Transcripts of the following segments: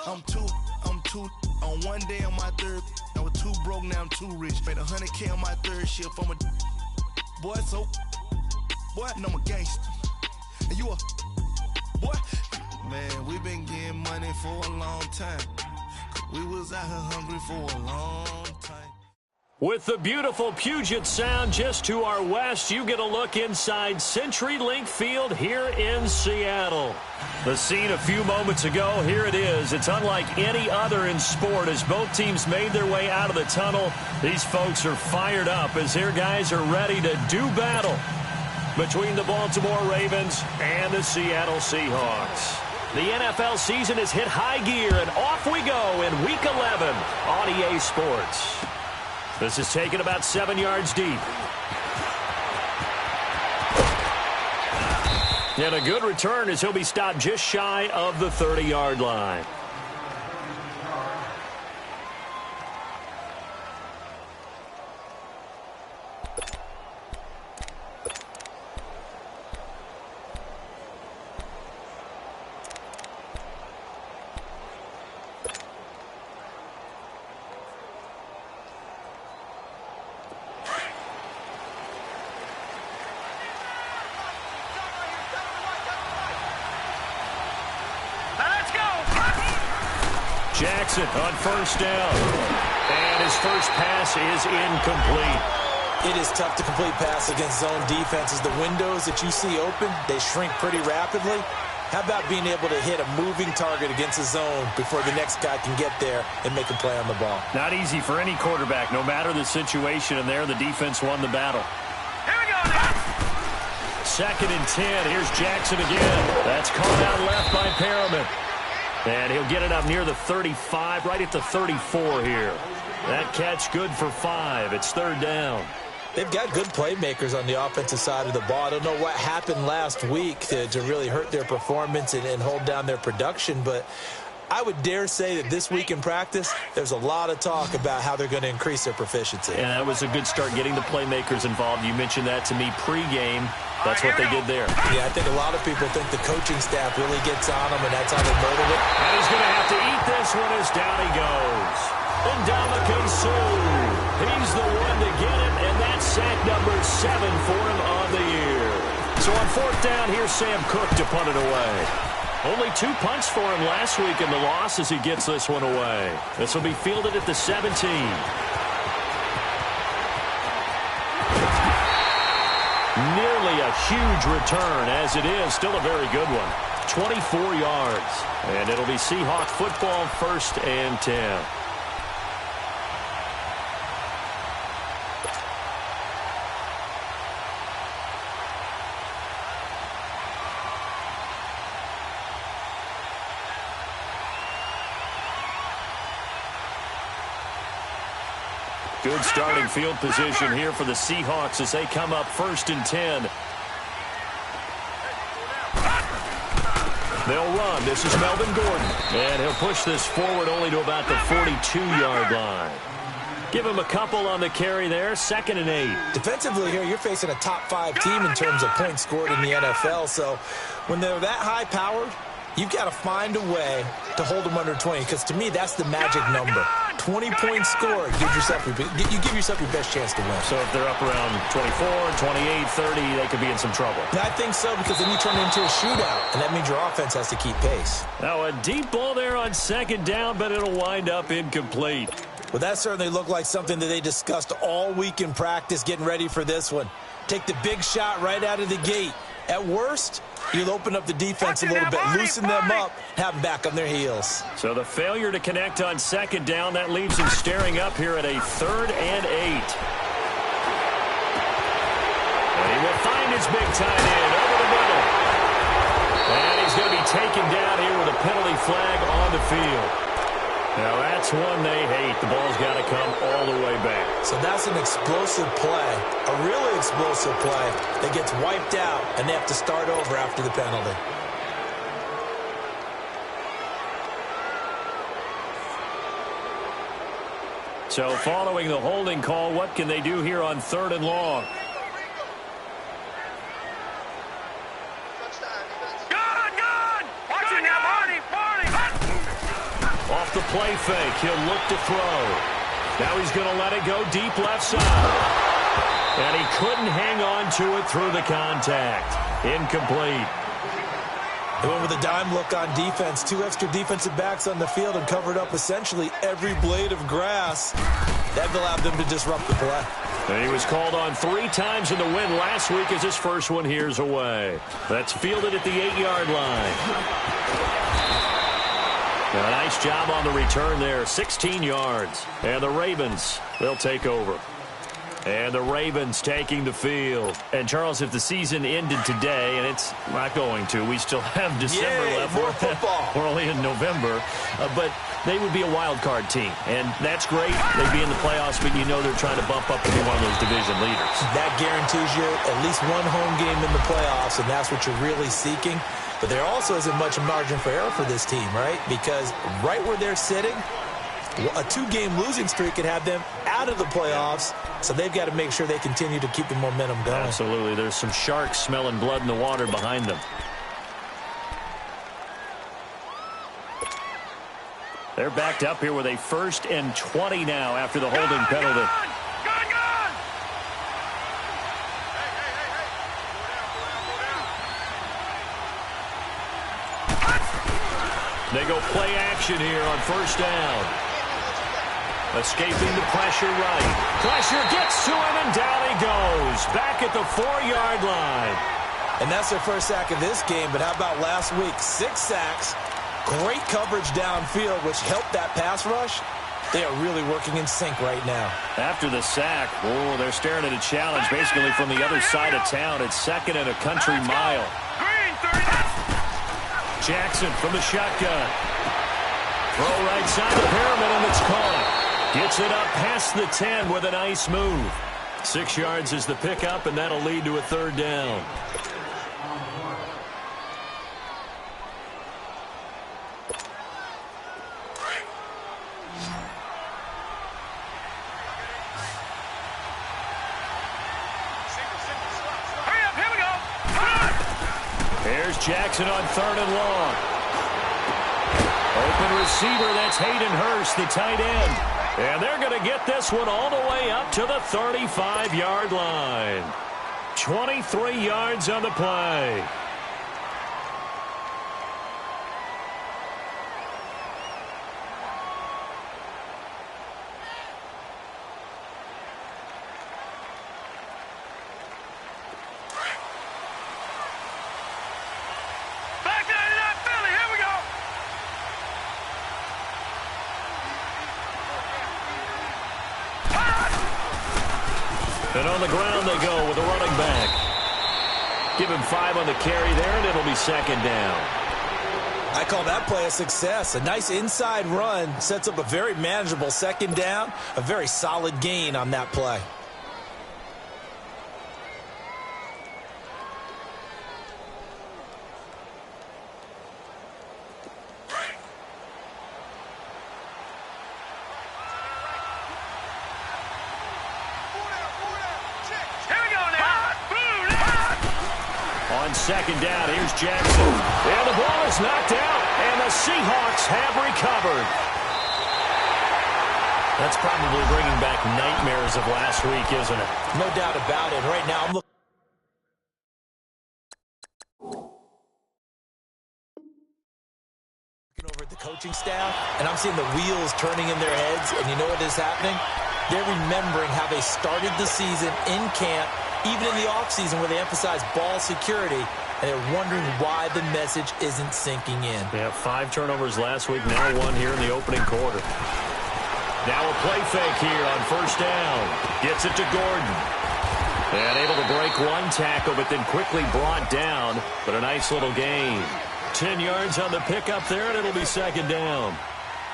I'm two on one day on my third. I was too broke, now I'm too rich. Made 100K on my third shift. I'm a boy, so boy, and I'm a gangster. And you a boy. Man, we been getting money for a long time. We was out here hungry for a long time. With the beautiful Puget Sound just to our west, you get a look inside CenturyLink Field here in Seattle. The scene a few moments ago, here it is. It's unlike any other in sport as both teams made their way out of the tunnel. These folks are fired up as their guys are ready to do battle between the Baltimore Ravens and the Seattle Seahawks. The NFL season has hit high gear, and off we go in Week 11 on EA Sports. This is taken about 7 yards deep. And a good return as he'll be stopped just shy of the 30-yard line. Jackson on first down. And his first pass is incomplete. It is tough to complete pass against zone defenses. The windows that you see open, they shrink pretty rapidly. How about being able to hit a moving target against a zone before the next guy can get there and make a play on the ball? Not easy for any quarterback, no matter the situation, and there the defense won the battle. Here we go now. 2nd and 10. Here's Jackson again. That's caught out left by Perriman. And he'll get it up near the 35, right at the 34 here. That catch good for 5. It's 3rd down. They've got good playmakers on the offensive side of the ball. I don't know what happened last week to really hurt their performance and hold down their production, but I would dare say that this week in practice, there's a lot of talk about how they're going to increase their proficiency. And that was a good start getting the playmakers involved. You mentioned that to me pregame. That's what they did there. Yeah, I think a lot of people think the coaching staff really gets on them, and that's how they motivate it. And he's going to have to eat this one as down he goes. Ndamukong Suh. He's the one to get it, and that's sack number 7 for him on the year. So on 4th down, here's Sam Cook to punt it away. Only 2 punts for him last week in the loss as he gets this one away. This will be fielded at the 17. Nearly a huge return, as it is. Still a very good one. 24 yards. And it'll be Seahawk football, 1st and 10. Good starting field position here for the Seahawks as they come up 1st and 10. They'll run. This is Melvin Gordon. And he'll push this forward only to about the 42-yard line. Give him a couple on the carry there. 2nd and 8. Defensively here, you're facing a top 5 team in terms of points scored in the NFL. So when they're that high-powered, you've got to find a way to hold them under 20, because to me, that's the magic number. 20 points scored, you give yourself your best chance to win. So if they're up around 24, 28, 30, they could be in some trouble. I think so, because then you turn it into a shootout, and that means your offense has to keep pace. Now a deep ball there on 2nd down, but it'll wind up incomplete. Well, that certainly looked like something that they discussed all week in practice, getting ready for this one. Take the big shot right out of the gate. At worst, you'll open up the defense a little bit, loosen them up, have them back on their heels. So the failure to connect on 2nd down, that leaves him staring up here at a 3rd and 8. And he will find his big tight end over the middle. And he's going to be taken down here with a penalty flag on the field. Now that's one they hate. The ball's got to come all the way back. So that's an explosive play, a really explosive play that gets wiped out, and they have to start over after the penalty. So following the holding call, what can they do here on 3rd and long? play fake. He'll look to throw. Now he's going to let it go deep left side. And he couldn't hang on to it through the contact. Incomplete. They went with a dime look on defense. 2 extra defensive backs on the field and covered up essentially every blade of grass. That allowed them to disrupt the play. And he was called on 3 times in the win last week as his first one here's away. That's fielded at the 8-yard line. A nice job on the return there, 16 yards. And the Ravens, they'll take over. And the Ravens taking the field. And, Charles, if the season ended today, and it's not going to, we still have December left. More football. We're only in November. But they would be a wild card team. And that's great. They'd be in the playoffs, but you know they're trying to bump up to be one of those division leaders. That guarantees you at least one home game in the playoffs, and that's what you're really seeking. But there also isn't much margin for error for this team, right? Because right where they're sitting, a 2-game losing streak could have them out of the playoffs, so they've got to make sure they continue to keep the momentum going. Absolutely. There's some sharks smelling blood in the water behind them. They're backed up here with a 1st and 20 now after the holding penalty. They go play action here on 1st down. Escaping the pressure right. Pressure gets to him, and down he goes. Back at the 4-yard line. And that's their first sack of this game, but how about last week? 6 sacks, great coverage downfield, which helped that pass rush. They are really working in sync right now. After the sack, they're staring at a challenge basically from the other side of town. It's 2nd and a country mile. Jackson from the shotgun. Throw right side of the pyramid, and it's caught. Gets it up past the 10 with a nice move. 6 yards is the pickup, and that'll lead to a 3rd down. Here's Jackson on 3rd and long. Open receiver, that's Hayden Hurst, the tight end. And they're going to get this one all the way up to the 35-yard line. 23 yards on the play. And on the ground they go with a running back. Give him 5 on the carry there, and it'll be 2nd down. I call that play a success. A nice inside run sets up a very manageable 2nd down. A very solid gain on that play. On 2nd down, here's Jackson. And the ball is knocked out, and the Seahawks have recovered. That's probably bringing back nightmares of last week, isn't it? No doubt about it. Right now, I'm looking over at the coaching staff, and I'm seeing the wheels turning in their heads, and you know what is happening? They're remembering how they started the season in camp, even in the offseason where they emphasize ball security, and they're wondering why the message isn't sinking in. They have 5 turnovers last week, now 1 here in the opening quarter. Now a play fake here on 1st down. Gets it to Gordon. And able to break 1 tackle, but then quickly brought down. But a nice little gain. 10 yards on the pickup there, and it'll be 2nd down.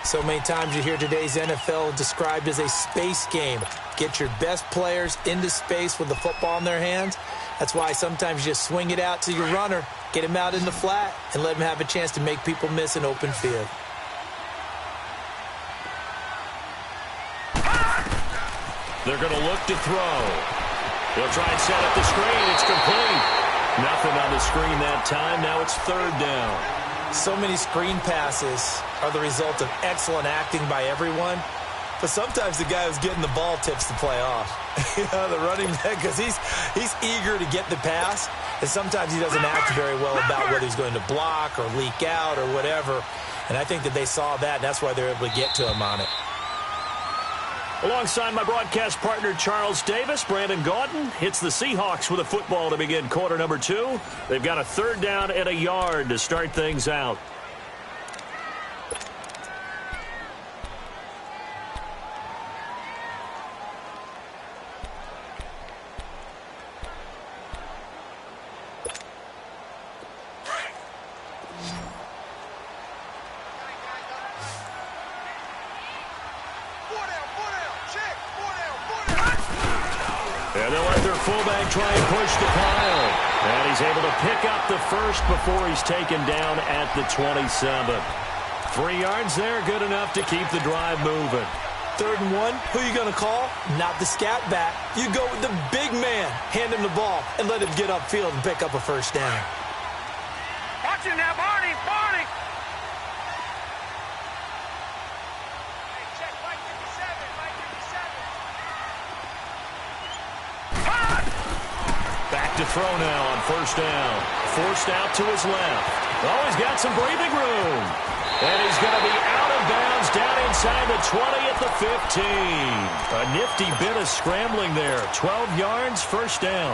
So many times you hear today's NFL described as a space game. Get your best players into space with the football in their hands. That's why sometimes you just swing it out to your runner, get him out in the flat, and let him have a chance to make people miss an open field. They're going to look to throw. They'll try and set up the screen. It's complete. Nothing on the screen that time. Now it's 3rd down. So many screen passes are the result of excellent acting by everyone. But sometimes the guy who's getting the ball tips the play off. The running back, because he's eager to get the pass, and sometimes he doesn't act very well about whether he's going to block or leak out or whatever. And I think that they saw that, and that's why they're able to get to him on it. Alongside my broadcast partner, Charles Davis, Brandon Gaudin hits the Seahawks with a football to begin quarter number 2. They've got a 3rd down and a yard to start things out. And they'll let their fullback try and push the pile. And he's able to pick up the first before he's taken down at the 27. 3 yards there, good enough to keep the drive moving. 3rd and 1, who are you going to call? Not the scat back. You go with the big man. Hand him the ball and let him get upfield and pick up a first down. Watch him now, Barney! Barney! Check Mike 57, Mike 57. Back to throw now on 1st down. Forced out to his left. Oh, he's got some breathing room. And he's going to be out of bounds down inside the 20 at the 15. A nifty bit of scrambling there. 12 yards, 1st down.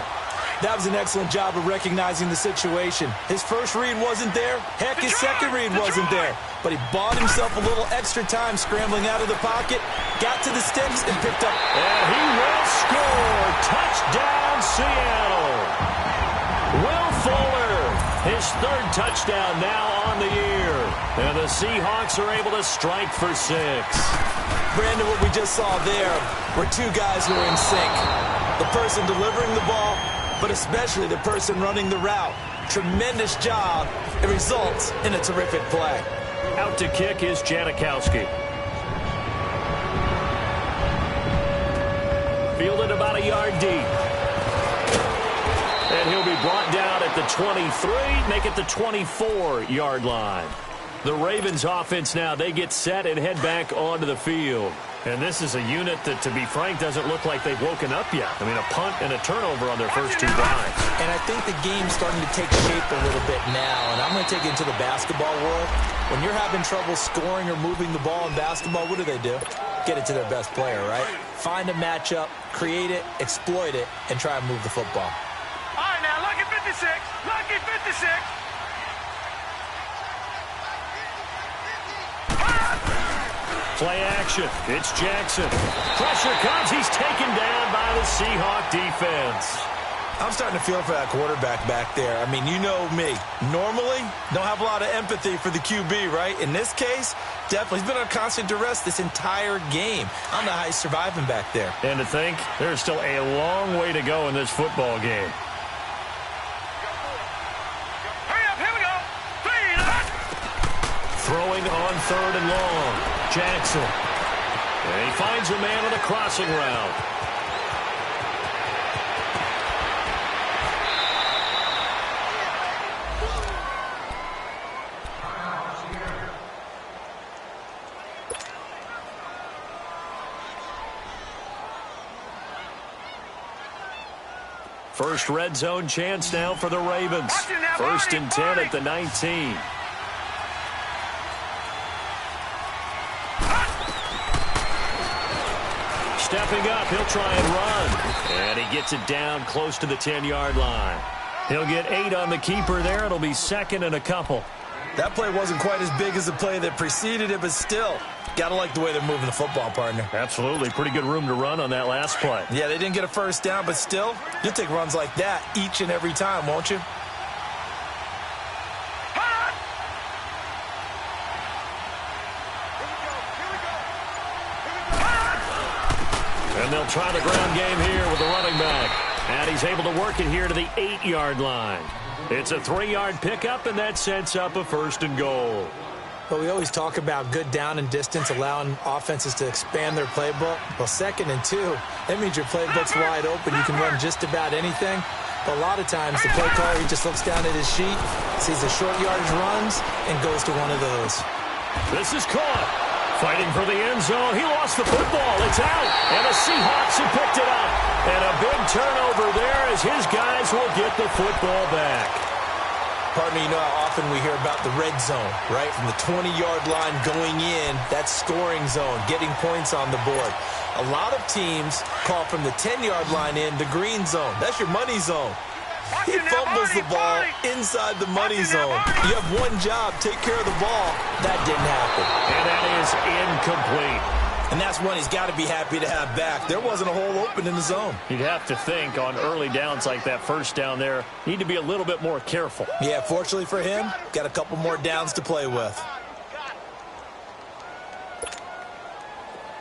That was an excellent job of recognizing the situation. His first read wasn't there. Heck, his second read wasn't there. But he bought himself a little extra time scrambling out of the pocket, got to the sticks, and picked up. And he will score. Touchdown, Seattle. Will Fuller, his 3rd touchdown now on the year. And the Seahawks are able to strike for 6. Brandon, what we just saw there were 2 guys who are in sync. The person delivering the ball, but especially the person running the route. Tremendous job. It results in a terrific play. Out to kick is Janikowski. Fielded about a yard deep. And he'll be brought down at the 23, make it the 24-yard line. The Ravens offense now, they get set and head back onto the field. And this is a unit that, to be frank, doesn't look like they've woken up yet. I mean, a punt and a turnover on their first 2 drives. And I think the game's starting to take shape a little bit now. And I'm going to take it into the basketball world. When you're having trouble scoring or moving the ball in basketball, what do? Get it to their best player, right? Find a matchup, create it, exploit it, and try and move the football. All right, now, lucky 56. Lucky 56. Play action. It's Jackson. Pressure comes. He's taken down by the Seahawk defense. I'm starting to feel for that quarterback back there. I mean, you know me. Normally, don't have a lot of empathy for the QB, right? In this case, definitely. He's been under constant duress this entire game. I don't know how he's surviving back there. And to think, there's still a long way to go in this football game. Hurry up, here we go. Throwing on 3rd and long. Jackson. And he finds a man on a crossing route. First red zone chance now for the Ravens. 1st and 10 at the 19. Stepping up, he'll try and run. And he gets it down close to the 10-yard line. He'll get 8 on the keeper there. It'll be 2nd and a couple. That play wasn't quite as big as the play that preceded it, but still, got to like the way they're moving the football, partner. Absolutely. Pretty good room to run on that last play. Yeah, they didn't get a first down, but still, you'll take runs like that each and every time, won't you? And they'll try the ground game here with the running back. And he's able to work it here to the 8-yard line. It's a 3-yard pickup, and that sets up a 1st and goal. But we always talk about good down and distance, allowing offenses to expand their playbook. Well, 2nd and 2, that means your playbook's wide open. You can run just about anything. But a lot of times, the play caller, he just looks down at his sheet, sees the short yardage runs, and goes to one of those. This is caught. Fighting for the end zone. He lost the football. It's out. And the Seahawks have picked it up. And a big turnover there as his guys will get the football back. Partner, you know how often we hear about the red zone, right? From the 20-yard line going in, that's scoring zone, getting points on the board. A lot of teams call from the 10-yard line in the green zone. That's your money zone. He fumbles the ball inside the money zone. You have one job, take care of the ball. That didn't happen. And that is incomplete. And that's one he's got to be happy to have back. There wasn't a hole open in the zone. You'd have to think on early downs like that first down there, need to be a little bit more careful. Yeah, fortunately for him, got a couple more downs to play with.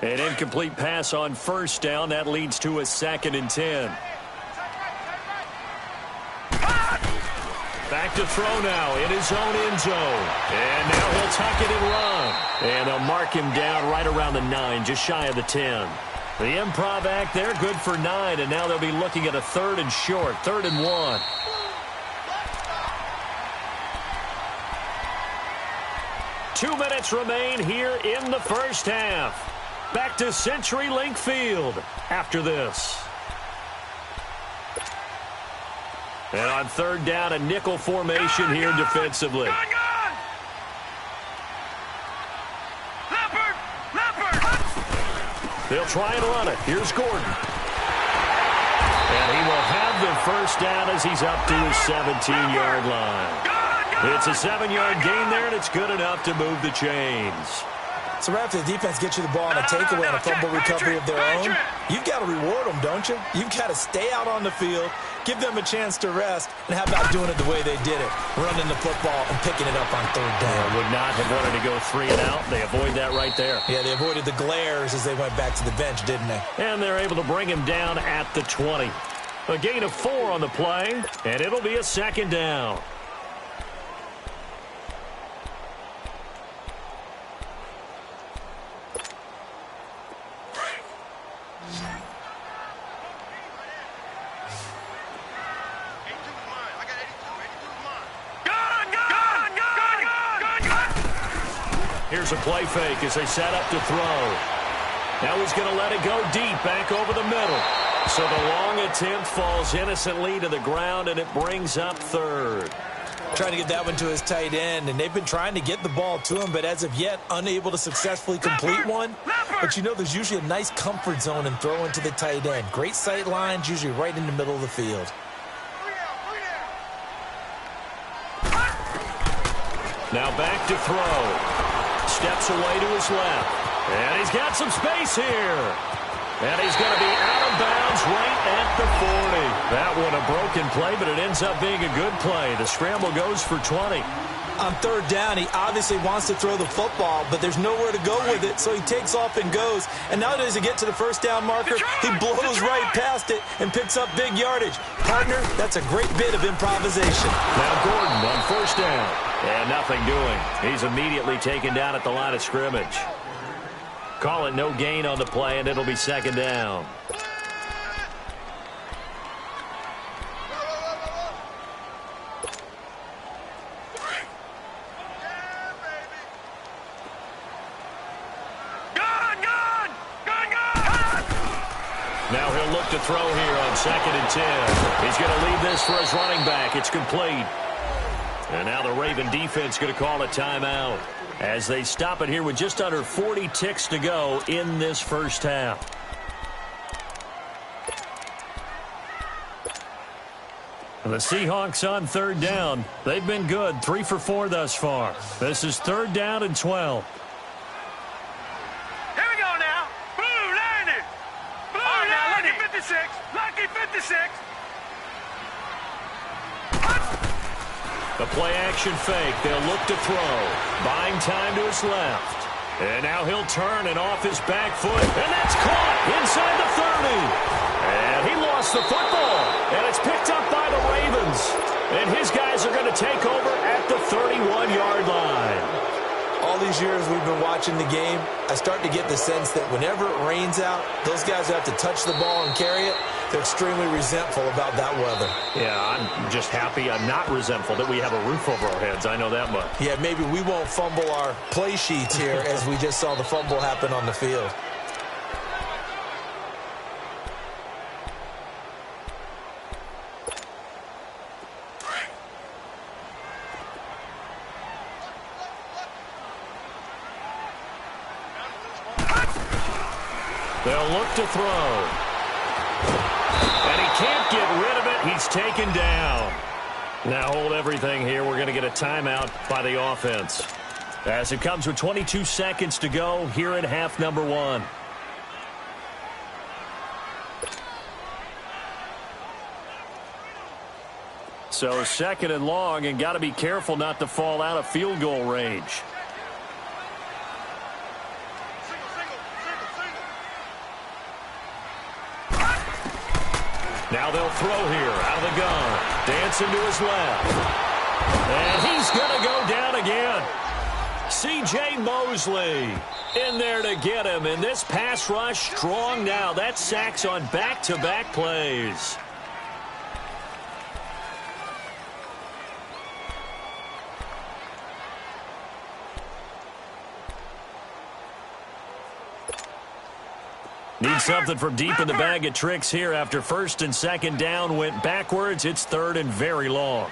An incomplete pass on first down. That leads to a 2nd and 10. Back to throw now in his own end zone. And now he'll tuck it and run. And they'll mark him down right around the 9, just shy of the 10. The improv act there, good for 9. And now they'll be looking at a 3rd and short, 3rd and 1. Two minutes remain here in the first half. Back to CenturyLink Field after this. And on 3rd down, a nickel formation here defensively. They'll try and run it. Here's Gordon. And he will have the first down as he's up to his 17-yard line. It's a 7-yard gain there, and it's good enough to move the chains. So right after the defense gets you the ball on a takeaway and a fumble recovery of their own, you've got to reward them, don't you? You've got to stay out on the field, give them a chance to rest, and how about doing it the way they did it, running the football and picking it up on 3rd down. Would not have wanted to go 3 and out. They avoid that right there. Yeah, they avoided the glares as they went back to the bench, didn't they? And they're able to bring him down at the 20. A gain of 4 on the play, and it'll be a 2nd down. Here's a play fake as they set up to throw. Now he's going to let it go deep, back over the middle. So the long attempt falls innocently to the ground, and it brings up 3rd. Trying to get that one to his tight end, and they've been trying to get the ball to him, but as of yet, unable to successfully complete one. But you know there's usually a nice comfort zone in throwing to the tight end. Great sight lines, usually right in the middle of the field. Now back to throw. Steps away to his left. And he's got some space here. And he's going to be out of bounds right at the 40. That one a broken play, but it ends up being a good play. The scramble goes for 20. On 3rd down, he obviously wants to throw the football, but there's nowhere to go with it, so he takes off and goes. And now as he gets to the 1st down marker, he blows right past it and picks up big yardage. Partner, that's a great bit of improvisation. Now Gordon on 1st down. And nothing doing. He's immediately taken down at the line of scrimmage. Call it no gain on the play, and it'll be 2nd down. Now he'll look to throw here on 2nd and 10. He's going to leave this for his running back. It's complete. And now the Raven defense going to call a timeout as they stop it here with just under 40 ticks to go in this first half. The Seahawks on 3rd down. They've been good, 3 for 4 thus far. This is 3rd down and 12. Here we go now. Blue landed. Blue landed. Lucky 56. Lucky 56. The play-action fake. They'll look to throw. Buying time to his left. And now he'll turn and off his back foot. And that's caught inside the 30. And he lost the football. And it's picked up by the Ravens. And his guys are going to take over at the 31-yard line. All all these years we've been watching the game, I start to get the sense that whenever it rains out, those guys who have to touch the ball and carry it, they're extremely resentful about that weather. Yeah, I'm just happy I'm not resentful that we have a roof over our heads. I know that much. Yeah, maybe we won't fumble our play sheets here as we just saw the fumble happen on the field. They'll look to throw. And he can't get rid of it. He's taken down. Now hold everything here. We're going to get a timeout by the offense. As it comes with 22 seconds to go here in half number 1. So 2nd and long, and got to be careful not to fall out of field goal range. Now they'll throw here out of the gun. Dancing to his left. And he's going to go down again. C.J. Mosley in there to get him. And this pass rush strong now. That's sacks on back-to-back plays. Need something from deep in the bag of tricks here after 1st and 2nd down went backwards. It's 3rd and very long.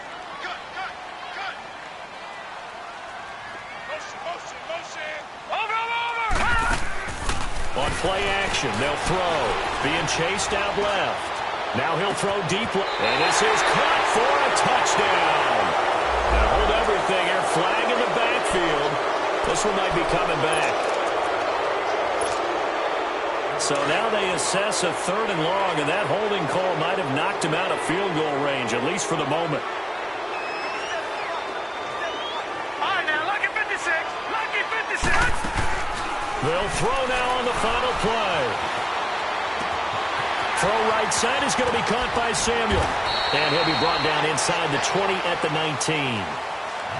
On play action, they'll throw. Being chased out left. Now he'll throw deep. And this is caught for a touchdown. Now hold everything here. Flag in the backfield. This one might be coming back. So now they assess a 3rd and long, and that holding call might have knocked him out of field goal range, at least for the moment. All right, now, lucky 56. Lucky 56. They'll throw now on the final play. Throw right side is going to be caught by Samuel. And he'll be brought down inside the 20 at the 19.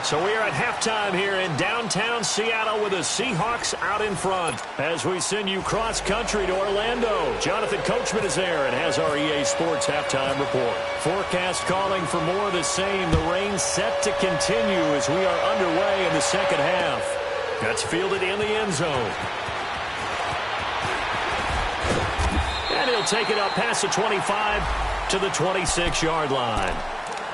So we are at halftime here in downtown Seattle with the Seahawks out in front. As we send you cross-country to Orlando, Jonathan Coachman is there and has our EA Sports halftime report. Forecast calling for more of the same. The rain set to continue as we are underway in the 2nd half. That's fielded in the end zone. And he'll take it up past the 25 to the 26-yard line.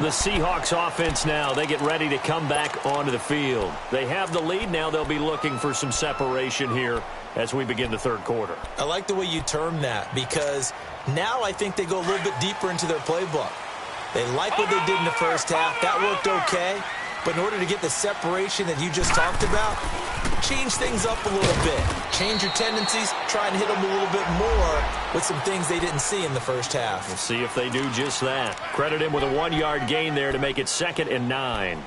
The Seahawks offense now, they get ready to come back onto the field. They have the lead. Now they'll be looking for some separation here as we begin the 3rd quarter. I like the way you term that because now I think they go a little bit deeper into their playbook. They like what they did in the 1st half. That worked okay. But in order to get the separation that you just talked about, change things up a little bit. Change your tendencies, try and hit them a little bit more with some things they didn't see in the 1st half. We'll see if they do just that. Credit him with a 1-yard gain there to make it 2nd and 9.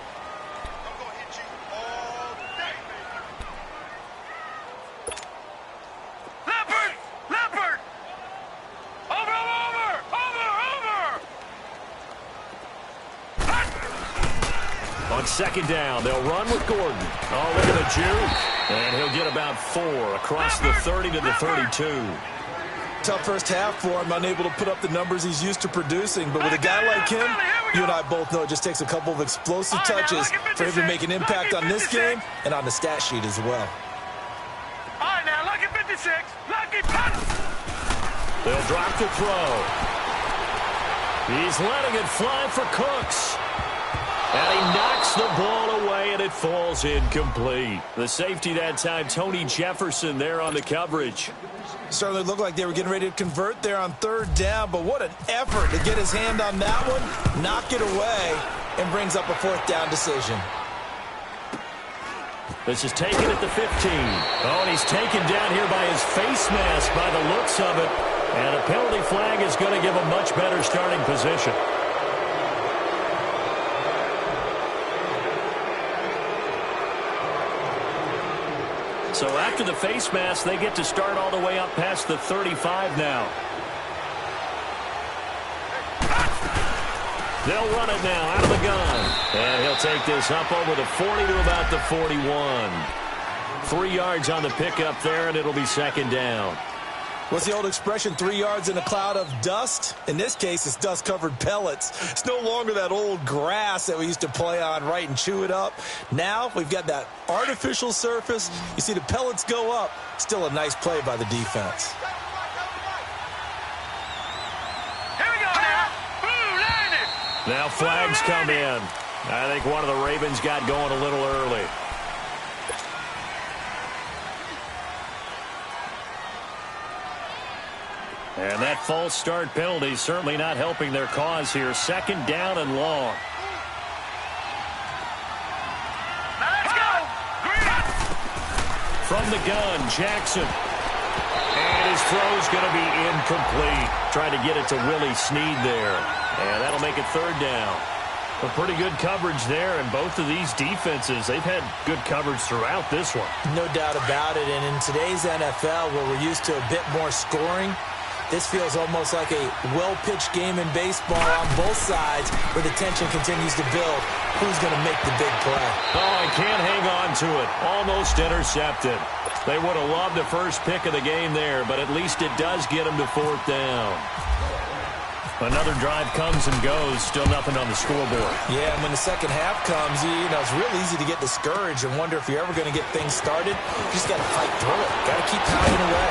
On 2nd down, they'll run with Gordon. Oh, look at the juke. And he'll get about 4 across the 30 to the 32. Tough 1st half for him, unable to put up the numbers he's used to producing. But with a guy like him, you and I both know it just takes a couple of explosive touches for him to make an impact on this game and on the stat sheet as well. All right, now, lucky 56. Lucky 56. They'll drop the throw. He's letting it fly for Cooks. And he knocks the ball away, and it falls incomplete. The safety that time, Tony Jefferson, there on the coverage. Certainly looked like they were getting ready to convert there on 3rd down, but what an effort to get his hand on that one, knock it away, and brings up a 4th down decision. This is taken at the 15. Oh, and he's taken down here by his face mask by the looks of it. And a penalty flag is going to give a much better starting position. So after the face mask, they get to start all the way up past the 35 now. They'll run it now out of the gun. And he'll take this up over the 40 to about the 41. 3 yards on the pickup there, and it'll be second down. What's the old expression, 3 yards in a cloud of dust? In this case, it's dust-covered pellets. It's no longer that old grass that we used to play on, right, and chew it up. Now we've got that artificial surface. You see the pellets go up. Still a nice play by the defense. Here we go now. Blue landed. Now flags come in. I think one of the Ravens got going a little early. And that false start penalty certainly not helping their cause here. Second down and long. Let's go. Green. From the gun, Jackson. And his throw's going to be incomplete. Trying to get it to Willie Snead there. And that'll make it third down. A pretty good coverage there, and both of these defenses, they've had good coverage throughout this one. No doubt about it. And in today's NFL, where we're used to a bit more scoring, this feels almost like a well-pitched game in baseball on both sides where the tension continues to build. Who's going to make the big play? Oh, he can't hang on to it. Almost intercepted. They would have loved the first pick of the game there, but at least it does get them to fourth down. Another drive comes and goes. Still nothing on the scoreboard. Yeah, and when the second half comes, you know, it's real easy to get discouraged and wonder if you're ever going to get things started. You just got to fight through it. Got to keep pounding away.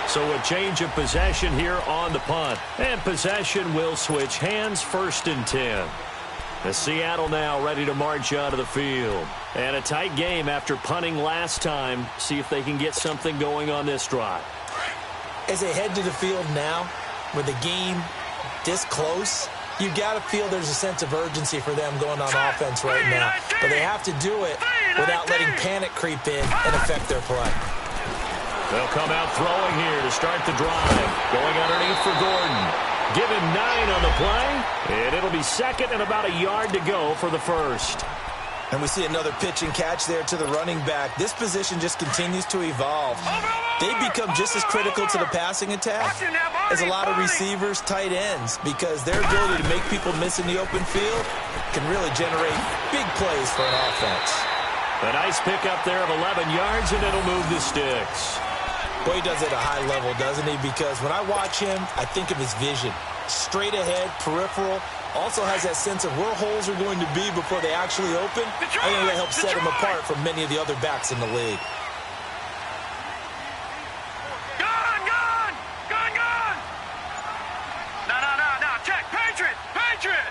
So a change of possession here on the punt. And possession will switch hands, 1st and 10. The Seattle now ready to march out of the field. And a tight game after punting last time. See if they can get something going on this drive. As they head to the field now, with the game this close, you got to feel there's a sense of urgency for them going on offense right now. But they have to do it without letting panic creep in and affect their play. They'll come out throwing here to start the drive. Going underneath for Gordon. Give him 9 on the play. And it'll be second and about a yard to go for the first. And we see another pitch and catch there to the running back. This position just continues to evolve. They become just as critical to the passing attack as a lot of receivers, tight ends, because their ability to make people miss in the open field can really generate big plays for an offense. A nice pickup there of 11 yards, and it'll move the sticks. Boy, he does it at a high level, doesn't he? Because when I watch him, I think of his vision. Straight ahead, peripheral. Also has that sense of where holes are going to be before they actually open. I think that helps set him apart from many of the other backs in the league. Gone, gone, gone, gone. No, check, Patriot, Patriot.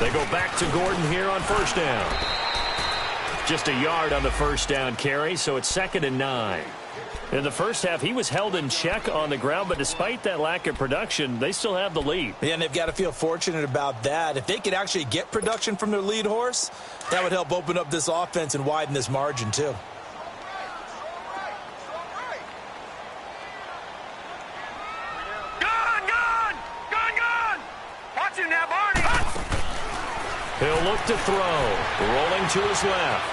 They go back to Gordon here on first down. Just a yard on the first down carry, so it's 2nd and 9. In the first half, he was held in check on the ground, but despite that lack of production, they still have the lead. Yeah, and they've got to feel fortunate about that. If they could actually get production from their lead horse, that would help open up this offense and widen this margin, too. Gone. Watch him now, Barney. He'll look to throw. Rolling to his left.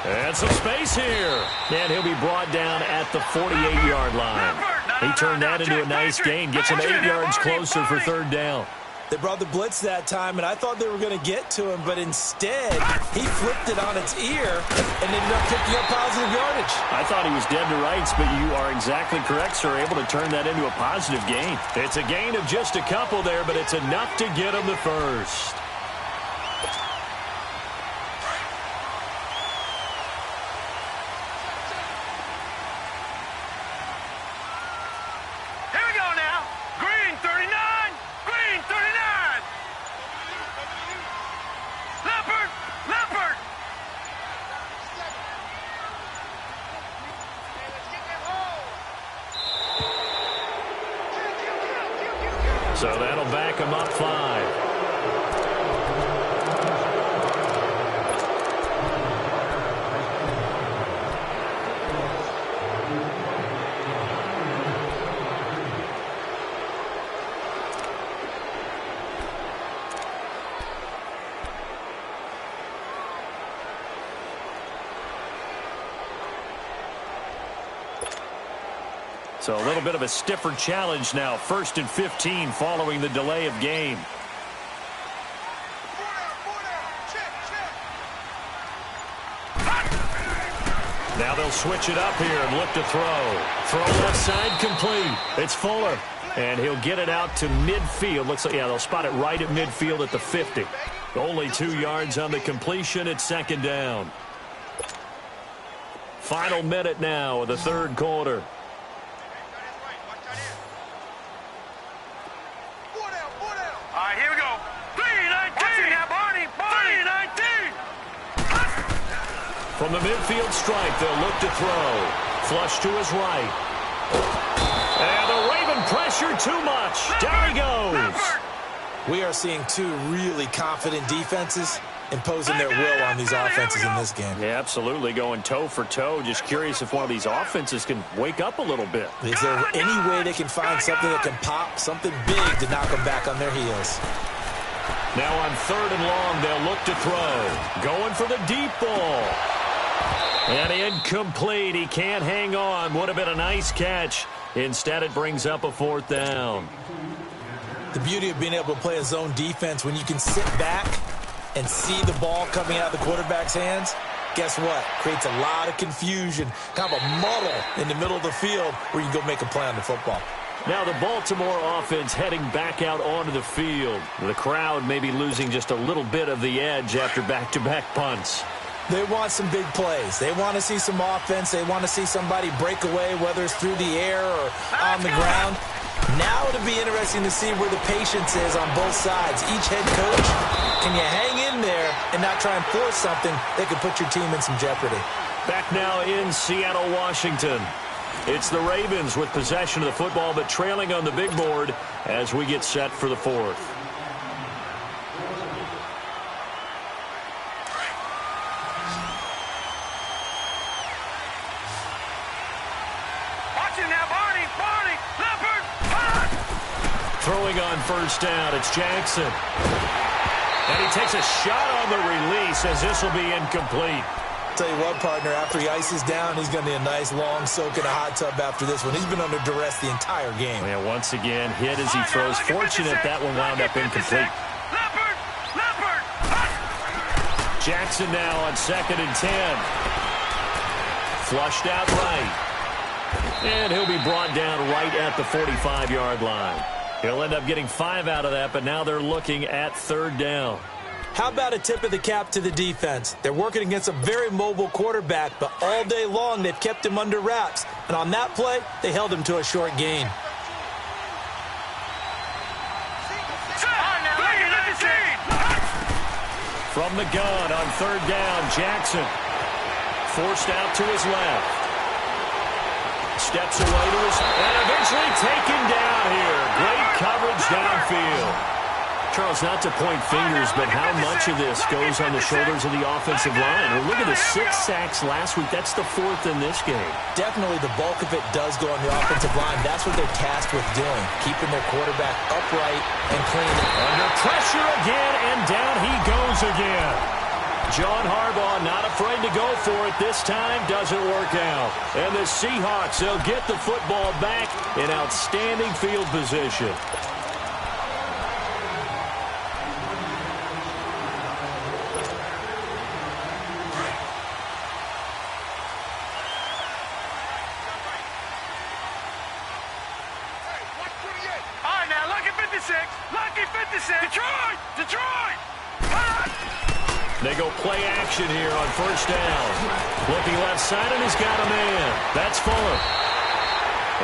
And some space here. And he'll be brought down at the 48-yard line. He turned that into a nice gain. Gets him 8 yards closer for third down. They brought the blitz that time, and I thought they were going to get to him, but instead, he flipped it on its ear and ended up picking up positive yardage. I thought he was dead to rights, but you are exactly correct, sir. Able to turn that into a positive gain. It's a gain of just a couple there, but it's enough to get him the first. So that'll back him up 5. So a little bit of a stiffer challenge now. 1st and 15 following the delay of game. Now they'll switch it up here and look to throw. Throw left side complete. It's Fuller. And he'll get it out to midfield. Looks like, yeah, they'll spot it right at midfield at the 50. Only 2 yards on the completion. It's second down. Final minute now of the third quarter. All right, here we go. 3-19. Now, Barney. 3-19. From the midfield stripe, they'll look to throw. Flush to his right. And the Raven pressure too much. Down he goes. We are seeing two really confident defenses imposing their will on these offenses in this game. Yeah, absolutely. Going toe for toe. Just curious if one of these offenses can wake up a little bit. Is there any way they can find something that can pop, something big to knock them back on their heels? Now on 3rd and long, they'll look to throw. Going for the deep ball. And incomplete. He can't hang on. Would have been a nice catch. Instead, it brings up a 4th down. The beauty of being able to play a zone defense when you can sit back and see the ball coming out of the quarterback's hands, guess what? Creates a lot of confusion, kind of a muddle in the middle of the field where you can go make a play on the football. Now the Baltimore offense heading back out onto the field. The crowd may be losing just a little bit of the edge after back-to-back punts. They want some big plays. They want to see some offense. They want to see somebody break away, whether it's through the air or on the ground. Now it'll be interesting to see where the patience is on both sides. Each head coach, can you hang in there and not try and force something that could put your team in some jeopardy? Back now in Seattle, Washington. It's the Ravens with possession of the football, but trailing on the big board as we get set for the 4th. Throwing on 1st down, it's Jackson. And he takes a shot on the release as this will be incomplete. Tell you what, partner, after he ices down, he's going to need a nice long soak in a hot tub after this one. He's been under duress the entire game. Yeah, once again, hit as he throws. Fortunate that one wound up incomplete. Jackson now on 2nd and 10. Flushed out right. And he'll be brought down right at the 45-yard line. He'll end up getting 5 out of that, but now they're looking at 3rd down. How about a tip of the cap to the defense? They're working against a very mobile quarterback, but all day long they've kept him under wraps. And on that play, they held him to a short gain. From the gun on 3rd down, Jackson. Forced out to his left. Steps away to his, and eventually taken down here. Great coverage downfield. Charles, not to point fingers, but how much of this goes on the shoulders of the offensive line? Well, look at the 6 sacks last week. That's the 4th in this game. Definitely the bulk of it does go on the offensive line. That's what they're tasked with doing, keeping their quarterback upright and clean. Under pressure again, and down he goes again. John Harbaugh not afraid to go for it this time. Doesn't work out. And the Seahawks, they'll get the football back in outstanding field position. All right, now, lucky 56. Lucky 56. Detroit! They go play action here on 1st down. Looking left side, and he's got a man. That's Fuller.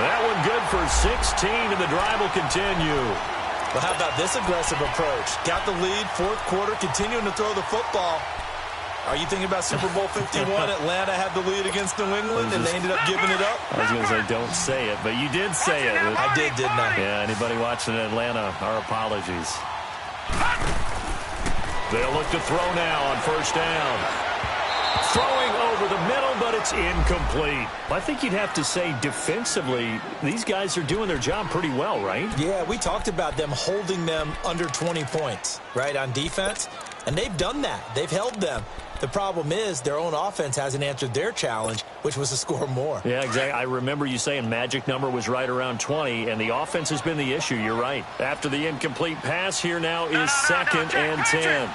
That one good for 16, and the drive will continue. Well, how about this aggressive approach? Got the lead, 4th quarter, continuing to throw the football. Are you thinking about Super Bowl 51? Atlanta had the lead against New England, and they ended up giving it up? I was going to say, don't say it, but you did say it. I did, didn't I? Yeah, anybody watching Atlanta, our apologies. They'll look to throw now on 1st down. Throwing over the middle, but it's incomplete. I think you'd have to say defensively, these guys are doing their job pretty well, right? Yeah, we talked about them holding them under 20 points, right, on defense. And they've done that. They've held them. The problem is their own offense hasn't answered their challenge, which was to score more. Yeah, exactly. I remember you saying magic number was right around 20, and the offense has been the issue. You're right. After the incomplete pass, here now is 2nd and 10.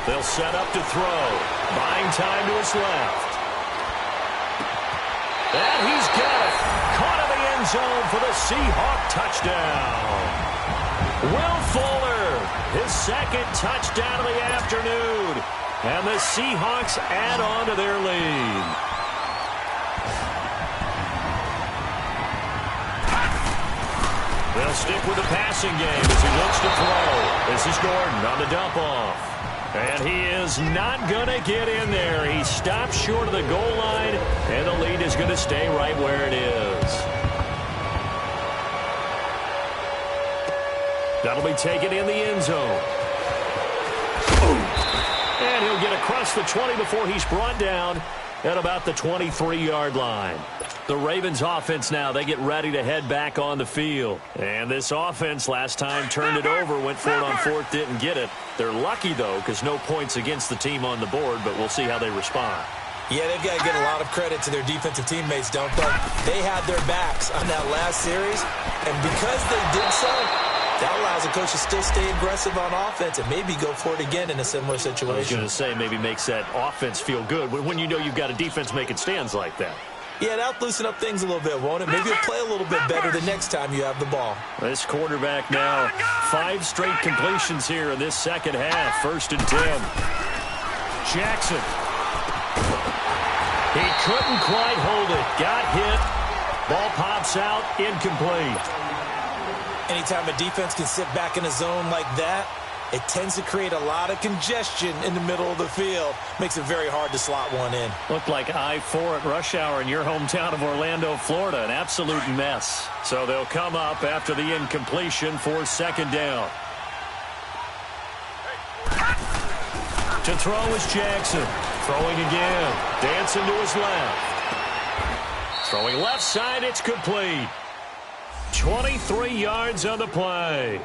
They'll set up to throw. Buying time to his left. And he's got it. Caught in the end zone for the Seahawk touchdown. Will Fuller, his second touchdown of the afternoon. And the Seahawks add on to their lead. They'll stick with the passing game as he looks to throw. This is Gordon on the dump-off. And he is not going to get in there. He stops short of the goal line, and the lead is going to stay right where it is. That'll be taken in the end zone. And he'll get across the 20 before he's brought down at about the 23-yard line. The Ravens offense now, they get ready to head back on the field. And this offense last time turned it over, went for it on fourth, didn't get it. They're lucky, though, because no points against the team on the board, but we'll see how they respond. Yeah, they've got to get a lot of credit to their defensive teammates, don't they? They had their backs on that last series, and because they did so, that allows the coach to still stay aggressive on offense and maybe go for it again in a similar situation. I was going to say, maybe makes that offense feel good when you know you've got a defense making stands like that. Yeah, that'll loosen up things a little bit, won't it? Maybe you'll play a little bit better the next time you have the ball. This quarterback now, 5 straight completions here in this second half. 1st and 10. Jackson. He couldn't quite hold it. Got hit. Ball pops out. Incomplete. Anytime a defense can sit back in a zone like that, it tends to create a lot of congestion in the middle of the field. Makes it very hard to slot one in. Looked like I-4 at rush hour in your hometown of Orlando, Florida. An absolute mess. So they'll come up after the incompletion for 2nd down. To throw is Jackson. Throwing again. Dancing to his left. Throwing left side, it's complete. 23 yards on the play.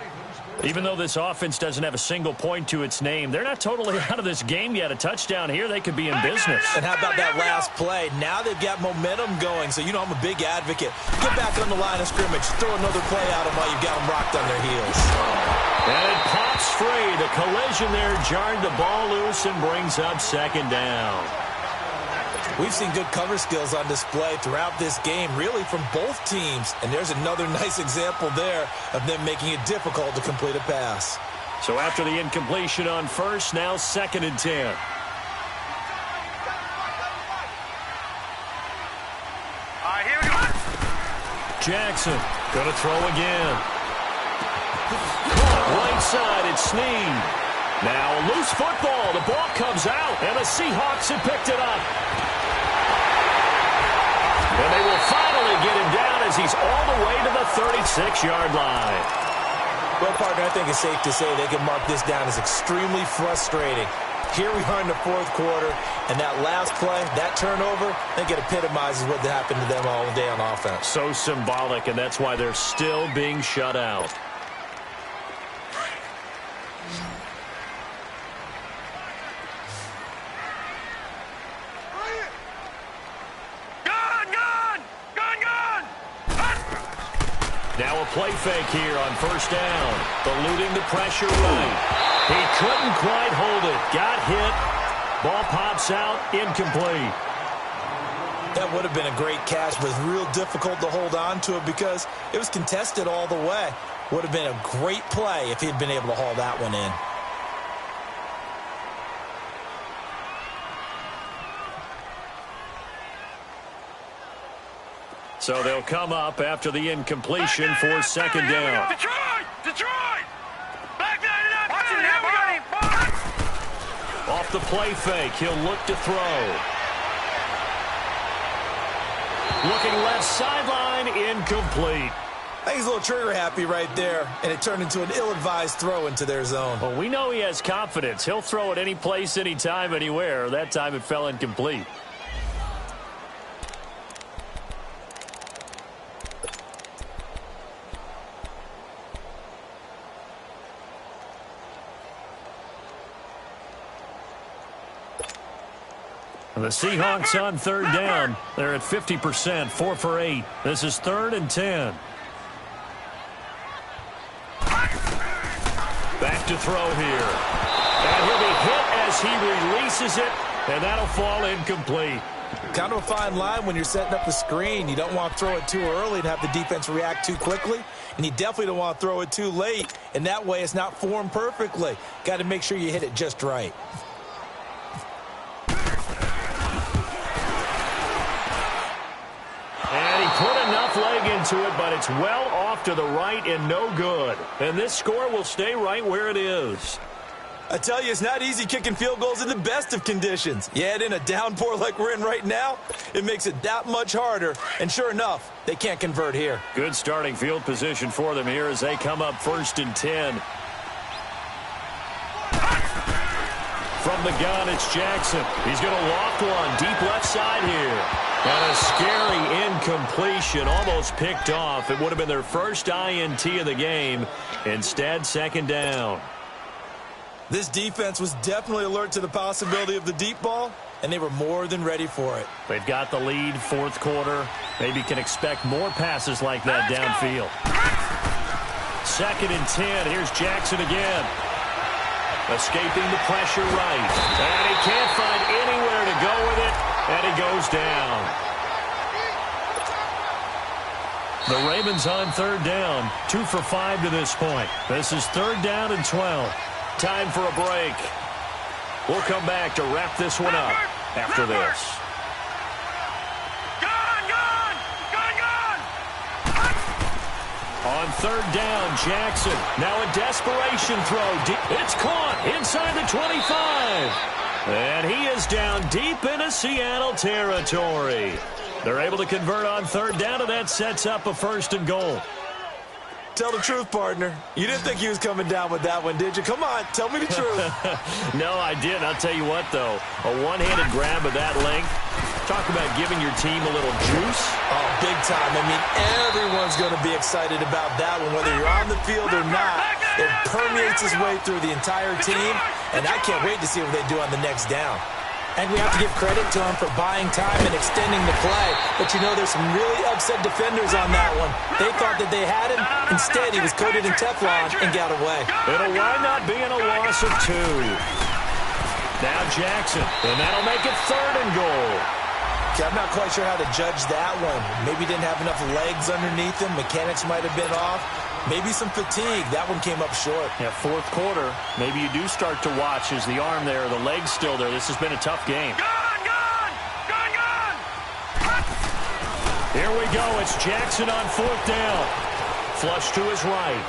Even though this offense doesn't have a single point to its name, they're not totally out of this game yet. A touchdown here, they could be in business. And how about that last play? Now they've got momentum going, so you know I'm a big advocate. Get back on the line of scrimmage. Throw another play at them while you've got them rocked on their heels. And it pops free. The collision there jarred the ball loose and brings up 2nd down. We've seen good cover skills on display throughout this game, really from both teams. And there's another nice example there of them making it difficult to complete a pass. So after the incompletion on 1st, now 2nd and 10. Here we go. Jackson going to throw again. Right side, it's Snead. Now a loose football. The ball comes out, and the Seahawks have picked it up. And they will finally get him down as he's all the way to the 36-yard line. Well, partner, I think it's safe to say they can mark this down as extremely frustrating. Here we are in the 4th quarter, and that last play, that turnover, I think it epitomizes what happened to them all day on offense. So symbolic, and that's why they're still being shut out. Now a play fake here on 1st down. Eluding the pressure right. He couldn't quite hold it. Got hit. Ball pops out. Incomplete. That would have been a great catch, but it's real difficult to hold on to it because it was contested all the way. Would have been a great play if he'd been able to haul that one in. So they'll come up after the incompletion for 2nd down. Detroit! Back down. Off the play fake, he'll look to throw. Looking left sideline, incomplete. I think he's a little trigger happy right there, and it turned into an ill-advised throw into their zone. Well, we know he has confidence. He'll throw it any place, anytime, anywhere. That time it fell incomplete. The Seahawks on 3rd down. They're at 50%, 4 for 8. This is 3rd and 10. Back to throw here. And he'll be hit as as he releases it, and that'll fall incomplete. Kind of a fine line when you're setting up the screen. You don't want to throw it too early and have the defense react too quickly, and you definitely don't want to throw it too late, and that way it's not formed perfectly. Got to make sure you hit it just right. And he put enough leg into it, but it's well off to the right and no good. And this score will stay right where it is. I tell you, it's not easy kicking field goals in the best of conditions. You add in a downpour like we're in right now, it makes it that much harder. And sure enough, they can't convert here. Good starting field position for them here as they come up 1st and 10. From the gun, it's Jackson. He's going to loft one deep left side here. And a scary incompletion, almost picked off. It would have been their first INT of the game. Instead, 2nd down. This defense was definitely alert to the possibility of the deep ball, and they were more than ready for it. They've got the lead, 4th quarter. Maybe can expect more passes like that downfield. 2nd and 10. Here's Jackson again. Escaping the pressure right. And he can't find anywhere to go with it, and he goes down. The Ravens on 3rd down. 2 for 5 to this point. This is 3rd down and 12. Time for a break. We'll come back to wrap this one up after this. On 3rd down, Jackson. Now a desperation throw. It's caught inside the 25. And he is down deep into Seattle territory. They're able to convert on 3rd down, and that sets up a 1st and goal. Tell the truth, partner. You didn't think he was coming down with that one, did you? Come on, tell me the truth. No, I didn't. I'll tell you what, though. A one-handed grab of that length. Talk about giving your team a little juice. Oh, big time. I mean, everyone's going to be excited about that one, whether you're on the field or not. It permeates its way through the entire team, and I can't wait to see what they do on the next down. And we have to give credit to him for buying time and extending the play. But, you know, there's some really upset defenders on that one. They thought that they had him. Instead, he was coated in Teflon and got away. It'll wind up being a loss of 2. Now Jackson, and that'll make it 3rd and goal. Okay, I'm not quite sure how to judge that one. Maybe didn't have enough legs underneath him. Mechanics might have been off. Maybe some fatigue. That one came up short. Yeah, 4th quarter. Maybe you do start to watch as the arm there, the leg's still there. This has been a tough game. Here we go. It's Jackson on 4th down. Flush to his right.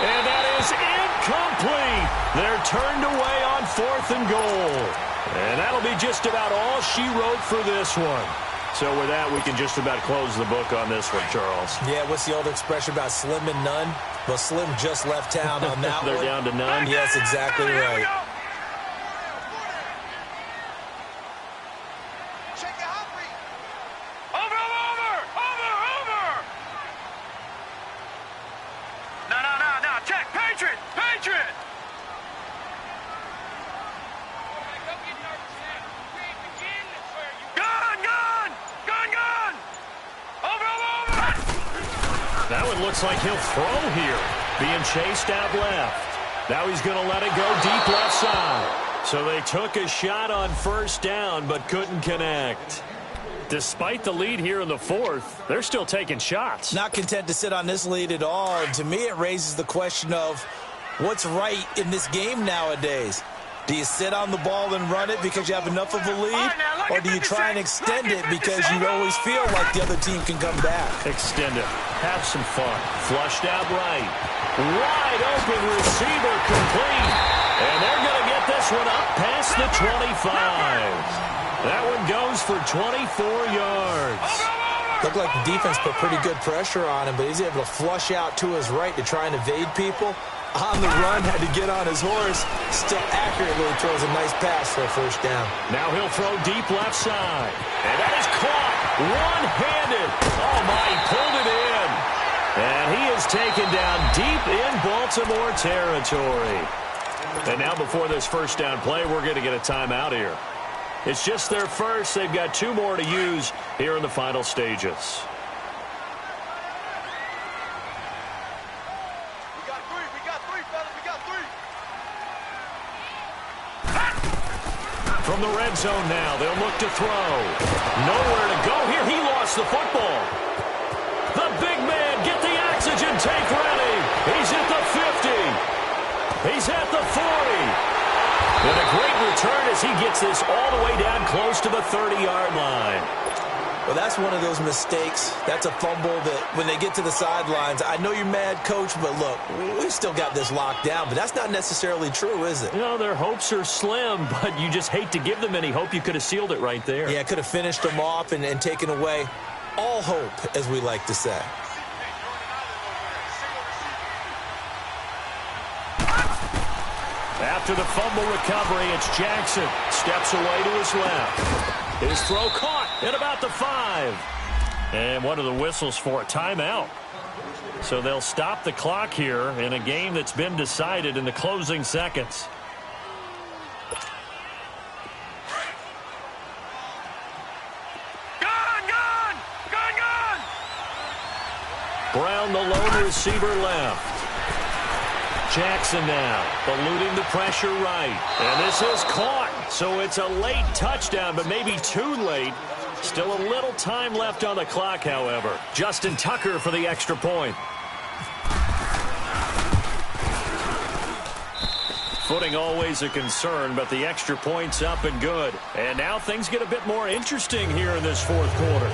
And that is incomplete. They're turned away on 4th and goal. And that'll be just about all she wrote for this one. So with that, we can just about close the book on this one, Charles. Yeah, what's the old expression about slim and none? Well, Slim just left town on that They're one. down to none? Yes, exactly right. No, check. Patriot! Gun! Over! That one looks like he'll throw here. Being chased out left. Now he's going to let it go deep left side. So they took a shot on 1st down but couldn't connect. Despite the lead here in the 4th, they're still taking shots. Not content to sit on this lead at all. And to me, it raises the question of what's right in this game nowadays. Do you sit on the ball and run it because you have enough of a lead? Or do you try and extend it because you always feel like the other team can come back? Extend it. Have some fun. Flushed out right. Wide open receiver complete. And they're going to get this one up past the 25. That one goes for 24 yards. Looked like the defense put pretty good pressure on him, but he's able to flush out to his right to try and evade people. On the run, had to get on his horse. Still accurately throws a nice pass for a 1st down. Now he'll throw deep left side. And that is caught one-handed. Oh, my, he pulled it in. And he is taken down deep in Baltimore territory. And now before this 1st down play, we're going to get a timeout here. It's just their first. They've got 2 more to use here in the final stages. We got 3, fellas. We got 3. From the red zone now, they'll look to throw. Nowhere to go here. He lost the football. The big man, get the oxygen tank ready. He's at the 50. He's at the 40. And a great return as he gets this all the way down close to the 30-yard line. Well, that's one of those mistakes. That's a fumble that when they get to the sidelines, I know you're mad, Coach, but look, we've still got this locked down. But that's not necessarily true, is it? You know, their hopes are slim, but you just hate to give them any hope. You could have sealed it right there. Yeah, could have finished them off and taken away all hope, as we like to say. After the fumble recovery, it's Jackson. Steps away to his left. His throw caught at about the 5. And what are the whistles for? A timeout. So they'll stop the clock here in a game that's been decided in the closing seconds. Gone! Brown, the lone receiver, left. Jackson now, eluding the pressure right. And this is caught. So it's a late touchdown, but maybe too late. Still a little time left on the clock, however. Justin Tucker for the extra point. Footing always a concern, but the extra point's up and good. And now things get a bit more interesting here in this fourth quarter.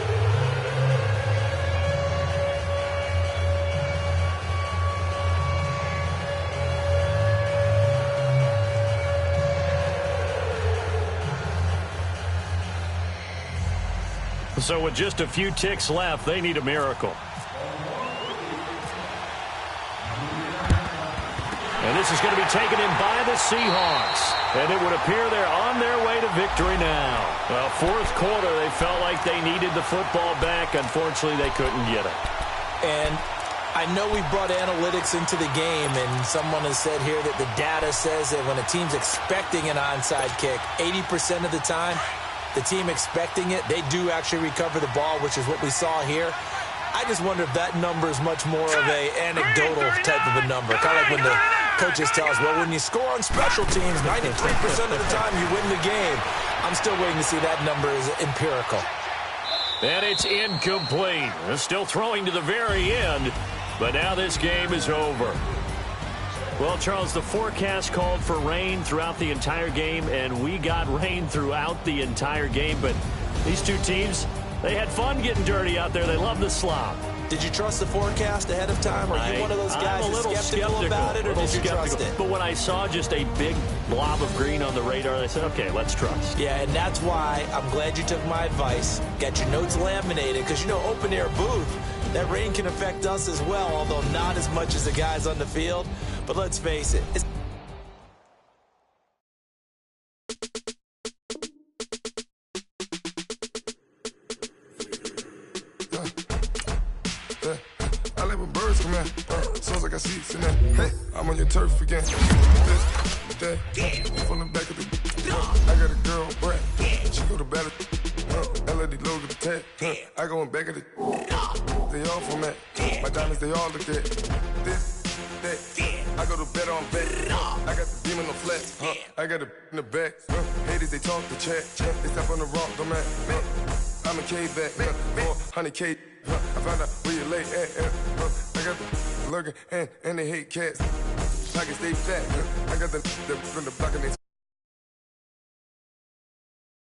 So with just a few ticks left, they need a miracle. And this is going to be taken in by the Seahawks. And it would appear they're on their way to victory now. Well, fourth quarter, they felt like they needed the football back. Unfortunately, they couldn't get it. And I know we brought analytics into the game, and someone has said here that the data says that when a team's expecting an onside kick, 80% of the time, the team expecting it, they do actually recover the ball, which is what we saw here. I just wonder if that number is much more of a anecdotal type of a number. Kind of like when the coaches tell us, well, when you score on special teams, 93% of the time you win the game. I'm still waiting to see that number is empirical. And it's incomplete. They're still throwing to the very end, but now this game is over. Well, Charles, the forecast called for rain throughout the entire game, and we got rain throughout the entire game. But these two teams, they had fun getting dirty out there. They love the slop. Did you trust the forecast ahead of time? Are you one of those guys that's skeptical about it, or did you trust it? But when I saw just a big blob of green on the radar, I said, okay, let's trust. Yeah, and that's why I'm glad you took my advice. Got your notes laminated, because, you know, open-air booth, that rain can affect us as well, although not as much as the guys on the field. But let's face it, I like when birds come in. Sounds like I see seats in there. Hey, I'm on your turf again. From the back of the I got a girl, Brad. She go to battle. LED logo the tag. I go in back of the they all from that. My diamonds, they all look at this, that. I go to bed on back. I got the beam in the flat. I got it in the back. Haters, they talk the chat. They step on the rock, don't man. I'm a K-back. 400K. I found out where you lay at. I got the lurking and they hate cats. Pockets stay fat. I got the from the block and they